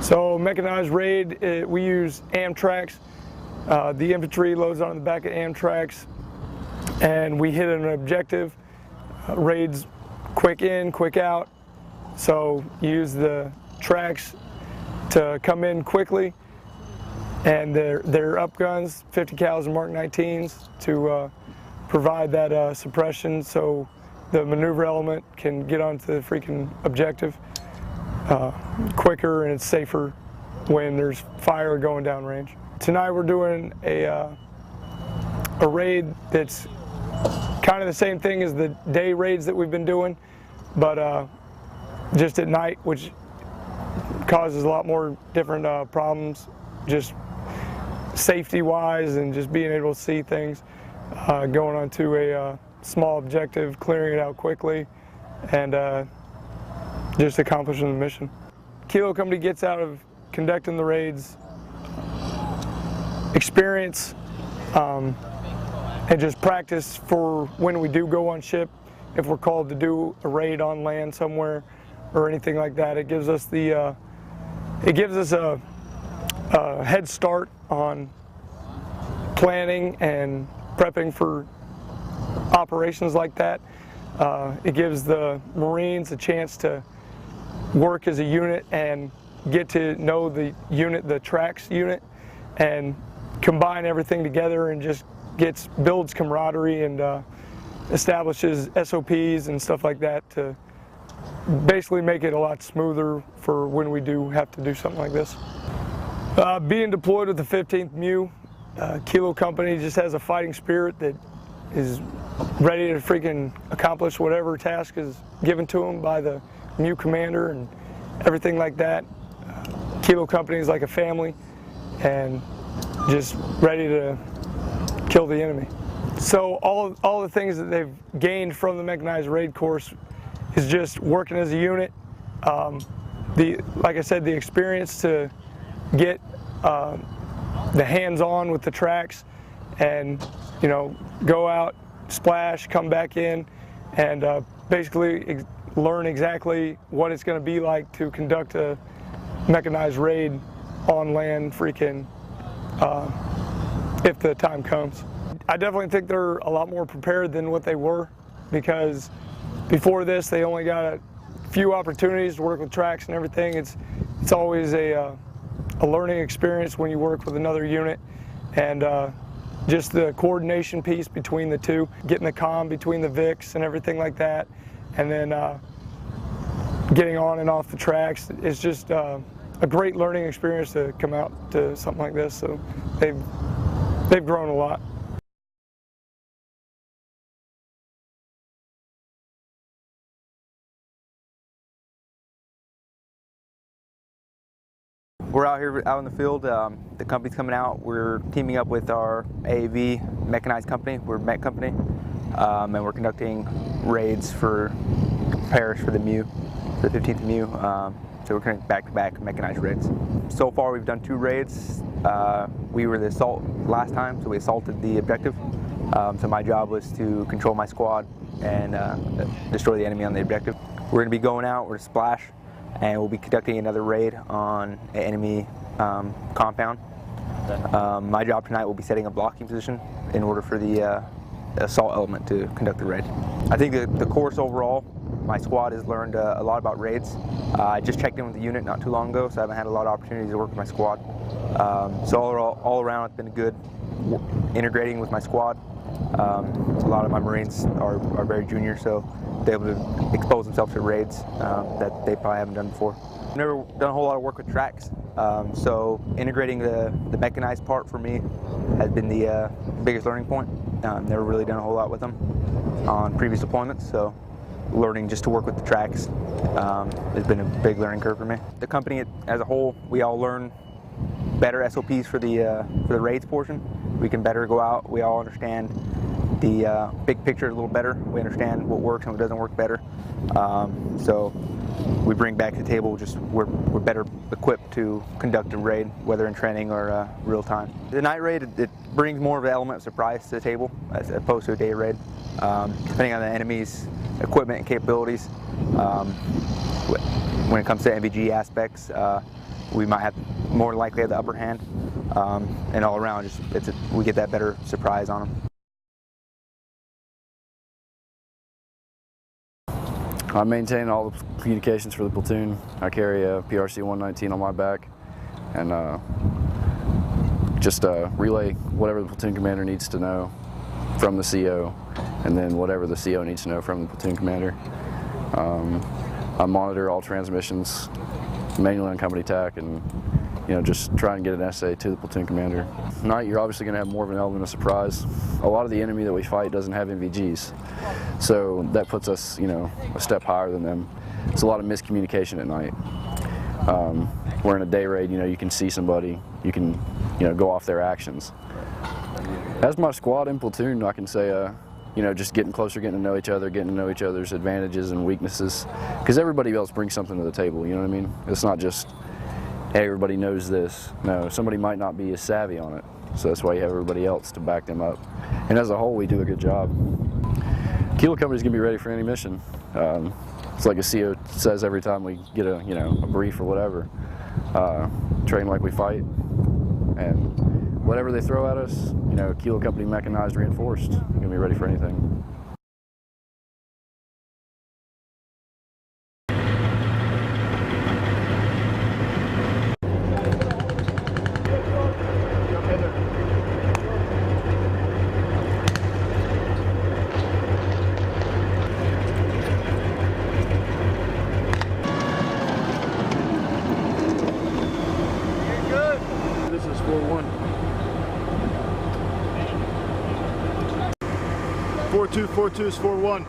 So mechanized raid, we use Amtracs. The infantry loads on the back of Amtracs, and we hit an objective. Raids quick in, quick out. So you use the tracks to come in quickly, and they're up guns, 50 cals and Mark 19s, to provide that suppression so the maneuver element can get onto the freaking objective quicker, and it's safer when there's fire going down range. Tonight we're doing a raid that's kind of the same thing as the day raids that we've been doing, but just at night, which causes a lot more different problems, just safety-wise, and just being able to see things, going onto a small objective, clearing it out quickly, and just accomplishing the mission. Kilo Company gets out of conducting the raids experience and just practice for when we do go on ship. If we're called to do a raid on land somewhere or anything like that, it gives us a head start on planning and prepping for operations like that. It gives the Marines a chance to work as a unit and get to know the unit, the tracks unit, and combine everything together, and just builds camaraderie and establishes SOPs and stuff like that to basically make it a lot smoother for when we do have to do something like this. Being deployed with the 15th MEU, Kilo Company just has a fighting spirit that is ready to freaking accomplish whatever task is given to them by the MEU commander and everything like that. Kilo Company is like a family and just ready to kill the enemy. So all the things that they've gained from the Mechanized Raid Course is just working as a unit. Like I said, the experience to get the hands-on with the tracks, and go out, splash, come back in, and basically learn exactly what it's going to be like to conduct a mechanized raid on land, freaking, if the time comes. I definitely think they're a lot more prepared than what they were, because before this they only got a few opportunities to work with tracks and everything. It's always a learning experience when you work with another unit, and just the coordination piece between the two, getting the comm between the VICs and everything like that, and then getting on and off the tracks. It's just a great learning experience to come out to something like this. So they've grown a lot. We're out here out in the field. The company's coming out. We're teaming up with our AAV mechanized company. We're a mech company, and we're conducting raids for parish for the MEU, the 15th MEU. So we're conducting back-to-back mechanized raids. So far we've done 2 raids. We were the assault last time, so we assaulted the objective. So my job was to control my squad and destroy the enemy on the objective. We're going to be going out, we're to splash, and we'll be conducting another raid on an enemy compound. My job tonight will be setting a blocking position in order for the assault element to conduct the raid. I think the course overall, my squad has learned a lot about raids. I just checked in with the unit not too long ago, so I haven't had a lot of opportunities to work with my squad. So all around it's been good integrating with my squad. A lot of my Marines are very junior, so they're able to expose themselves to raids that they probably haven't done before. I've never done a whole lot of work with tracks, so integrating the mechanized part for me has been the biggest learning point. Never really done a whole lot with them on previous deployments, so learning just to work with the tracks has been a big learning curve for me. The company as a whole, we all learn better SOPs for the raids portion. We can better go out. We all understand the big picture a little better. We understand what works and what doesn't work better. So we bring back to the table, just we're better equipped to conduct a raid, whether in training or real time. The night raid, it brings more of an element of surprise to the table as opposed to a day raid. Depending on the enemy's equipment and capabilities, When it comes to NVG aspects, we might have more likely have the upper hand, and all around, we get that better surprise on them. I maintain all the communications for the platoon. I carry a PRC 119 on my back, and just relay whatever the platoon commander needs to know from the CO, and then whatever the CO needs to know from the platoon commander. I monitor all transmissions manually on company TAC, and just try and get an essay to the platoon commander. Tonight, you're obviously going to have more of an element of surprise. A lot of the enemy that we fight doesn't have NVGs, so that puts us, a step higher than them. It's a lot of miscommunication at night. We're in a day raid, you can see somebody, you can, go off their actions. As my squad and platoon, I can say, just getting closer, getting to know each other, getting to know each other's advantages and weaknesses, because everybody else brings something to the table, you know what I mean? It's not just, hey, everybody knows this. No, somebody might not be as savvy on it, so that's why you have everybody else to back them up. And as a whole, we do a good job. Kilo Company's gonna be ready for any mission. It's like a CO says every time we get a brief or whatever. Train like we fight, and whatever they throw at us, Kilo Company mechanized reinforced, gonna be ready for anything. This is 4-1. 4-2 is 4-1.